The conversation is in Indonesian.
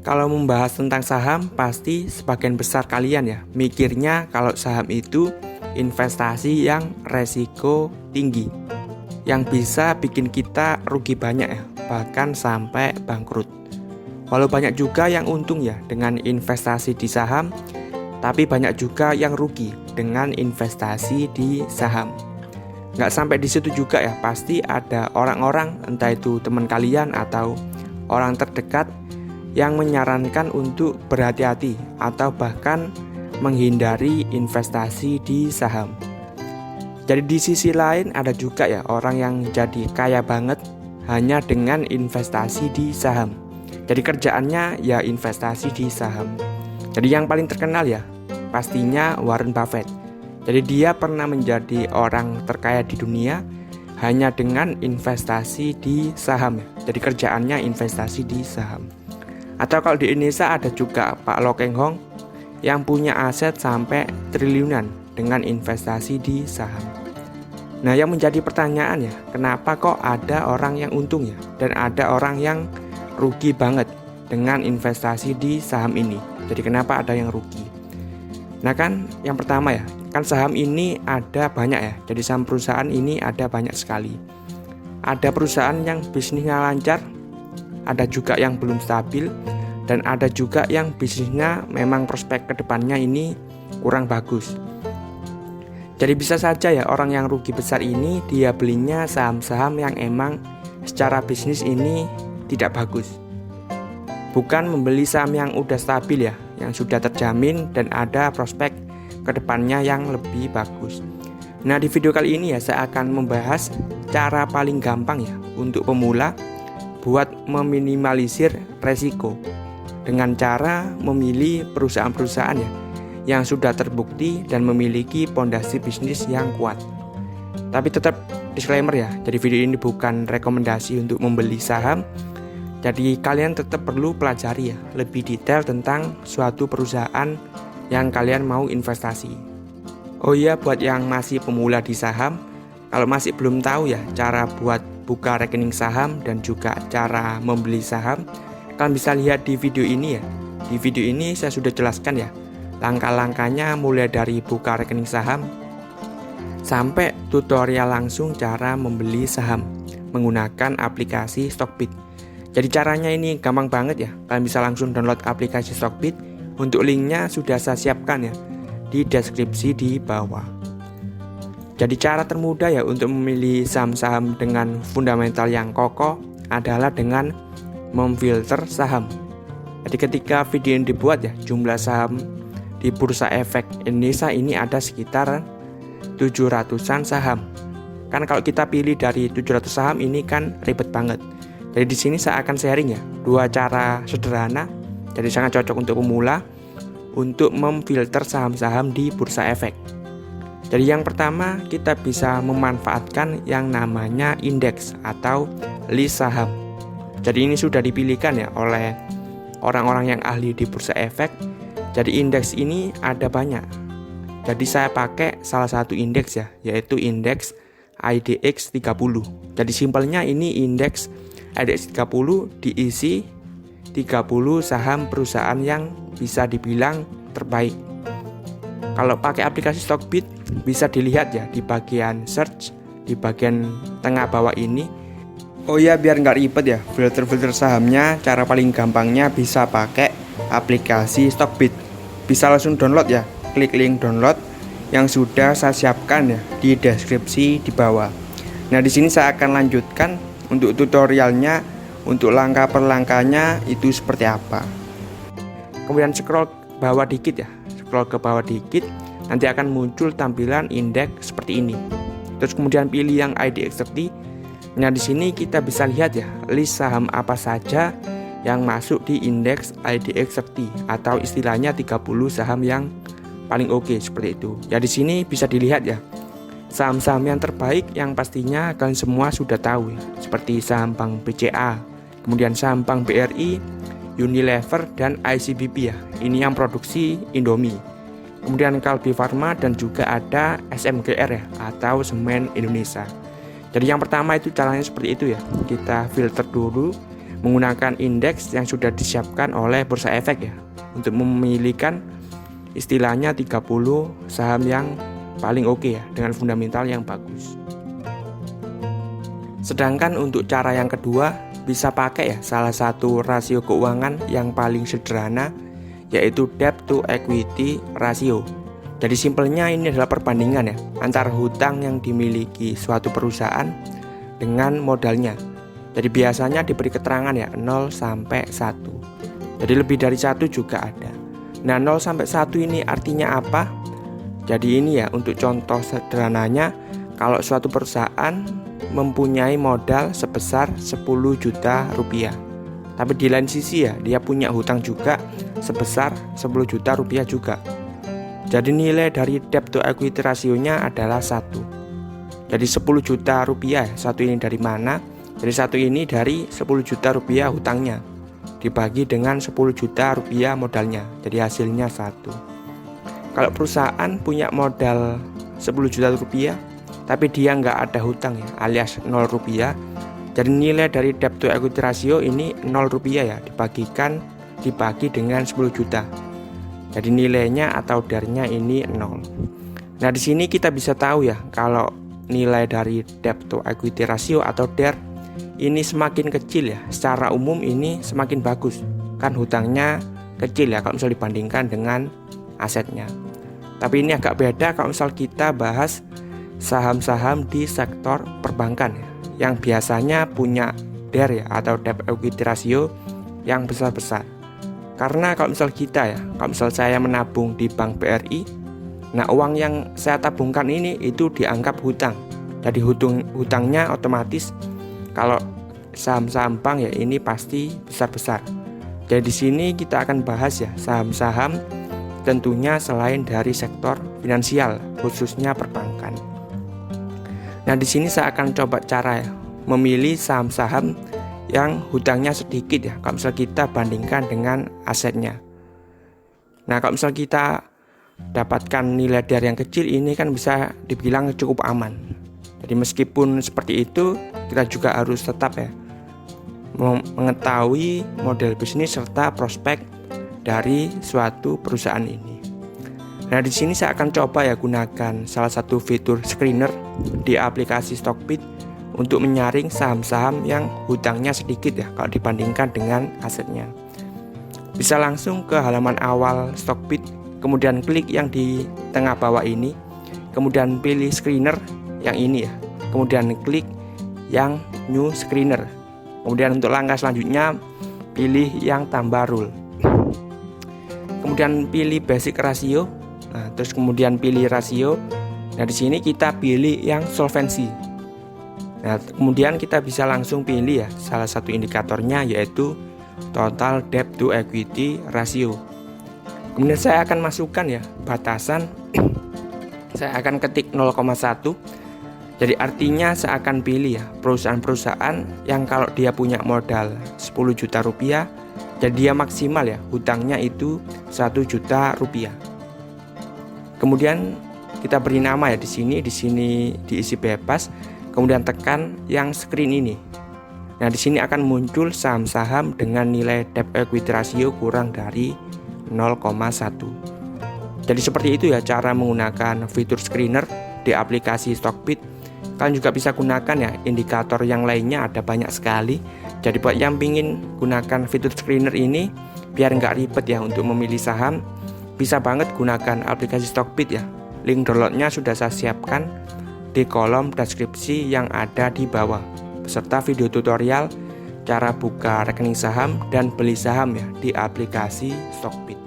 Kalau membahas tentang saham, pasti sebagian besar kalian ya mikirnya kalau saham itu investasi yang resiko tinggi, yang bisa bikin kita rugi banyak ya, bahkan sampai bangkrut. Walau banyak juga yang untung ya dengan investasi di saham, tapi banyak juga yang rugi dengan investasi di saham. Nggak sampai di situ juga ya, pasti ada orang-orang, entah itu teman kalian atau orang terdekat, yang menyarankan untuk berhati-hati atau bahkan menghindari investasi di saham. Jadi di sisi lain ada juga ya orang yang jadi kaya banget hanya dengan investasi di saham. Jadi kerjaannya ya investasi di saham. Jadi yang paling terkenal ya pastinya Warren Buffett. Jadi dia pernah menjadi orang terkaya di dunia hanya dengan investasi di saham ya. Jadi kerjaannya investasi di saham. Atau kalau di Indonesia ada juga Pak Lo Keng Hong yang punya aset sampai triliunan dengan investasi di saham. Nah, yang menjadi pertanyaan ya, kenapa kok ada orang yang untung ya dan ada orang yang rugi banget dengan investasi di saham ini? Jadi kenapa ada yang rugi? Nah kan, yang pertama ya, kan saham ini ada banyak ya. Jadi saham perusahaan ini ada banyak sekali. Ada perusahaan yang bisnisnya lancar, ada juga yang belum stabil, dan ada juga yang bisnisnya memang prospek kedepannya ini kurang bagus. Jadi bisa saja ya orang yang rugi besar ini dia belinya saham-saham yang emang secara bisnis ini tidak bagus. Bukan membeli saham yang udah stabil ya, yang sudah terjamin dan ada prospek kedepannya yang lebih bagus. Nah di video kali ini ya saya akan membahas cara paling gampang ya untuk pemula buat meminimalisir resiko dengan cara memilih perusahaan-perusahaan ya yang sudah terbukti dan memiliki pondasi bisnis yang kuat. Tapi tetap disclaimer ya, jadi video ini bukan rekomendasi untuk membeli saham. Jadi kalian tetap perlu pelajari ya lebih detail tentang suatu perusahaan yang kalian mau investasi. Oh iya, buat yang masih pemula di saham, kalau masih belum tahu ya cara buat buka rekening saham dan juga cara membeli saham, kalian bisa lihat di video ini ya. Di video ini saya sudah jelaskan ya langkah-langkahnya mulai dari buka rekening saham sampai tutorial langsung cara membeli saham menggunakan aplikasi Stockbit. Jadi caranya ini gampang banget ya. Kalian bisa langsung download aplikasi Stockbit. Untuk linknya sudah saya siapkan ya di deskripsi di bawah. Jadi cara termudah ya untuk memilih saham-saham dengan fundamental yang kokoh adalah dengan memfilter saham. Jadi ketika video ini dibuat ya, jumlah saham di Bursa Efek Indonesia ini ada sekitar 700-an saham. Kan kalau kita pilih dari 700 saham ini kan ribet banget. Jadi di sini saya akan sharing ya dua cara sederhana, jadi sangat cocok untuk pemula untuk memfilter saham-saham di Bursa Efek. Jadi yang pertama kita bisa memanfaatkan yang namanya indeks atau list saham. Jadi ini sudah dipilihkan ya oleh orang-orang yang ahli di Bursa Efek. Jadi indeks ini ada banyak. Jadi saya pakai salah satu indeks ya, yaitu indeks IDX 30. Jadi simpelnya ini indeks IDX 30 diisi 30 saham perusahaan yang bisa dibilang terbaik. Kalau pakai aplikasi Stockbit bisa dilihat ya di bagian search, di bagian tengah bawah ini. Oh ya, biar nggak ribet ya filter-filter sahamnya, cara paling gampangnya bisa pakai aplikasi Stockbit. Bisa langsung download ya, klik link download yang sudah saya siapkan ya di deskripsi di bawah. Nah di sini saya akan lanjutkan untuk tutorialnya, untuk langkah per langkahnya itu seperti apa. Kemudian scroll bawah dikit ya, scroll ke bawah dikit, nanti akan muncul tampilan indeks seperti ini. Terus kemudian pilih yang IDX 30. Nah di sini kita bisa lihat ya list saham apa saja yang masuk di indeks IDX 30 atau istilahnya 30 saham yang paling oke seperti itu. Ya di sini bisa dilihat ya saham-saham yang terbaik yang pastinya kalian semua sudah tahu ya, seperti saham Bank BCA, kemudian saham Bank BRI, Unilever dan ICBP ya. Ini yang produksi Indomie. Kemudian Kalbe Farma dan juga ada SMGR ya atau Semen Indonesia. Jadi yang pertama itu caranya seperti itu ya. Kita filter dulu menggunakan indeks yang sudah disiapkan oleh Bursa Efek ya, untuk memilihkan istilahnya 30 saham yang paling oke ya, dengan fundamental yang bagus. Sedangkan untuk cara yang kedua, bisa pakai ya salah satu rasio keuangan yang paling sederhana, yaitu debt to equity ratio. Jadi simpelnya ini adalah perbandingan ya antara hutang yang dimiliki suatu perusahaan dengan modalnya. Jadi biasanya diberi keterangan ya 0 sampai 1. Jadi lebih dari 1 juga ada. Nah, 0 sampai 1 ini artinya apa? Jadi ini ya, untuk contoh sederhananya, kalau suatu perusahaan mempunyai modal sebesar 10 juta rupiah. Tapi di lain sisi ya, dia punya hutang juga sebesar 10 juta rupiah juga. Jadi nilai dari debt to equity rasionya adalah 1. Jadi 10 juta rupiah, satu ini dari mana? Jadi satu ini dari 10 juta rupiah hutangnya dibagi dengan 10 juta rupiah modalnya, jadi hasilnya 1. Kalau perusahaan punya modal 10 juta rupiah tapi dia nggak ada hutang ya, alias 0 rupiah, jadi nilai dari debt to equity ratio ini 0 rupiah ya, dibagi dengan 10 juta. Jadi nilainya atau DER-nya ini 0. Nah, di sini kita bisa tahu ya, kalau nilai dari debt to equity ratio atau DER ini semakin kecil ya, secara umum ini semakin bagus, kan hutangnya kecil ya kalau misal dibandingkan dengan asetnya. Tapi ini agak beda kalau misal kita bahas saham-saham di sektor perbankan ya, yang biasanya punya DER ya atau debt equity ratio yang besar-besar. Karena kalau misal kita ya, kalau misal saya menabung di Bank BRI, nah uang yang saya tabungkan ini itu dianggap hutang. Jadi hutangnya otomatis kalau saham-saham bank ya ini pasti besar-besar. Jadi di sini kita akan bahas ya saham-saham tentunya selain dari sektor finansial, khususnya perbankan. Nah, di sini saya akan coba cara ya memilih saham-saham yang hutangnya sedikit ya, kalau misal kita bandingkan dengan asetnya. Nah, kalau misal kita dapatkan nilai DER yang kecil, ini kan bisa dibilang cukup aman. Jadi meskipun seperti itu, kita juga harus tetap ya mengetahui model bisnis serta prospek dari suatu perusahaan ini. Nah, di sini saya akan coba ya gunakan salah satu fitur screener di aplikasi Stockbit untuk menyaring saham-saham yang hutangnya sedikit ya kalau dibandingkan dengan asetnya. Bisa langsung ke halaman awal Stockbit, kemudian klik yang di tengah bawah ini, kemudian pilih screener yang ini ya, kemudian klik yang new screener. Kemudian untuk langkah selanjutnya pilih yang tambah rule. Kemudian pilih basic ratio. Nah, terus kemudian pilih rasio. Nah, di sini kita pilih yang solvency. Nah, kemudian kita bisa langsung pilih ya salah satu indikatornya, yaitu total debt to equity ratio. Kemudian saya akan masukkan ya batasan. Saya akan ketik 0,1. Jadi artinya saya akan pilih ya perusahaan-perusahaan yang kalau dia punya modal 10 juta rupiah, jadi dia maksimal ya hutangnya itu 1 juta rupiah. Kemudian kita beri nama ya di sini diisi bebas, kemudian tekan yang screen ini. Nah, di sini akan muncul saham-saham dengan nilai debt equity ratio kurang dari 0,1. Jadi seperti itu ya cara menggunakan fitur screener di aplikasi Stockbit. Kalian juga bisa gunakan ya indikator yang lainnya, ada banyak sekali. Jadi buat yang pingin gunakan fitur screener ini biar nggak ribet ya untuk memilih saham, bisa banget gunakan aplikasi Stockbit ya. Link downloadnya sudah saya siapkan di kolom deskripsi yang ada di bawah, beserta video tutorial cara buka rekening saham dan beli saham ya di aplikasi Stockbit.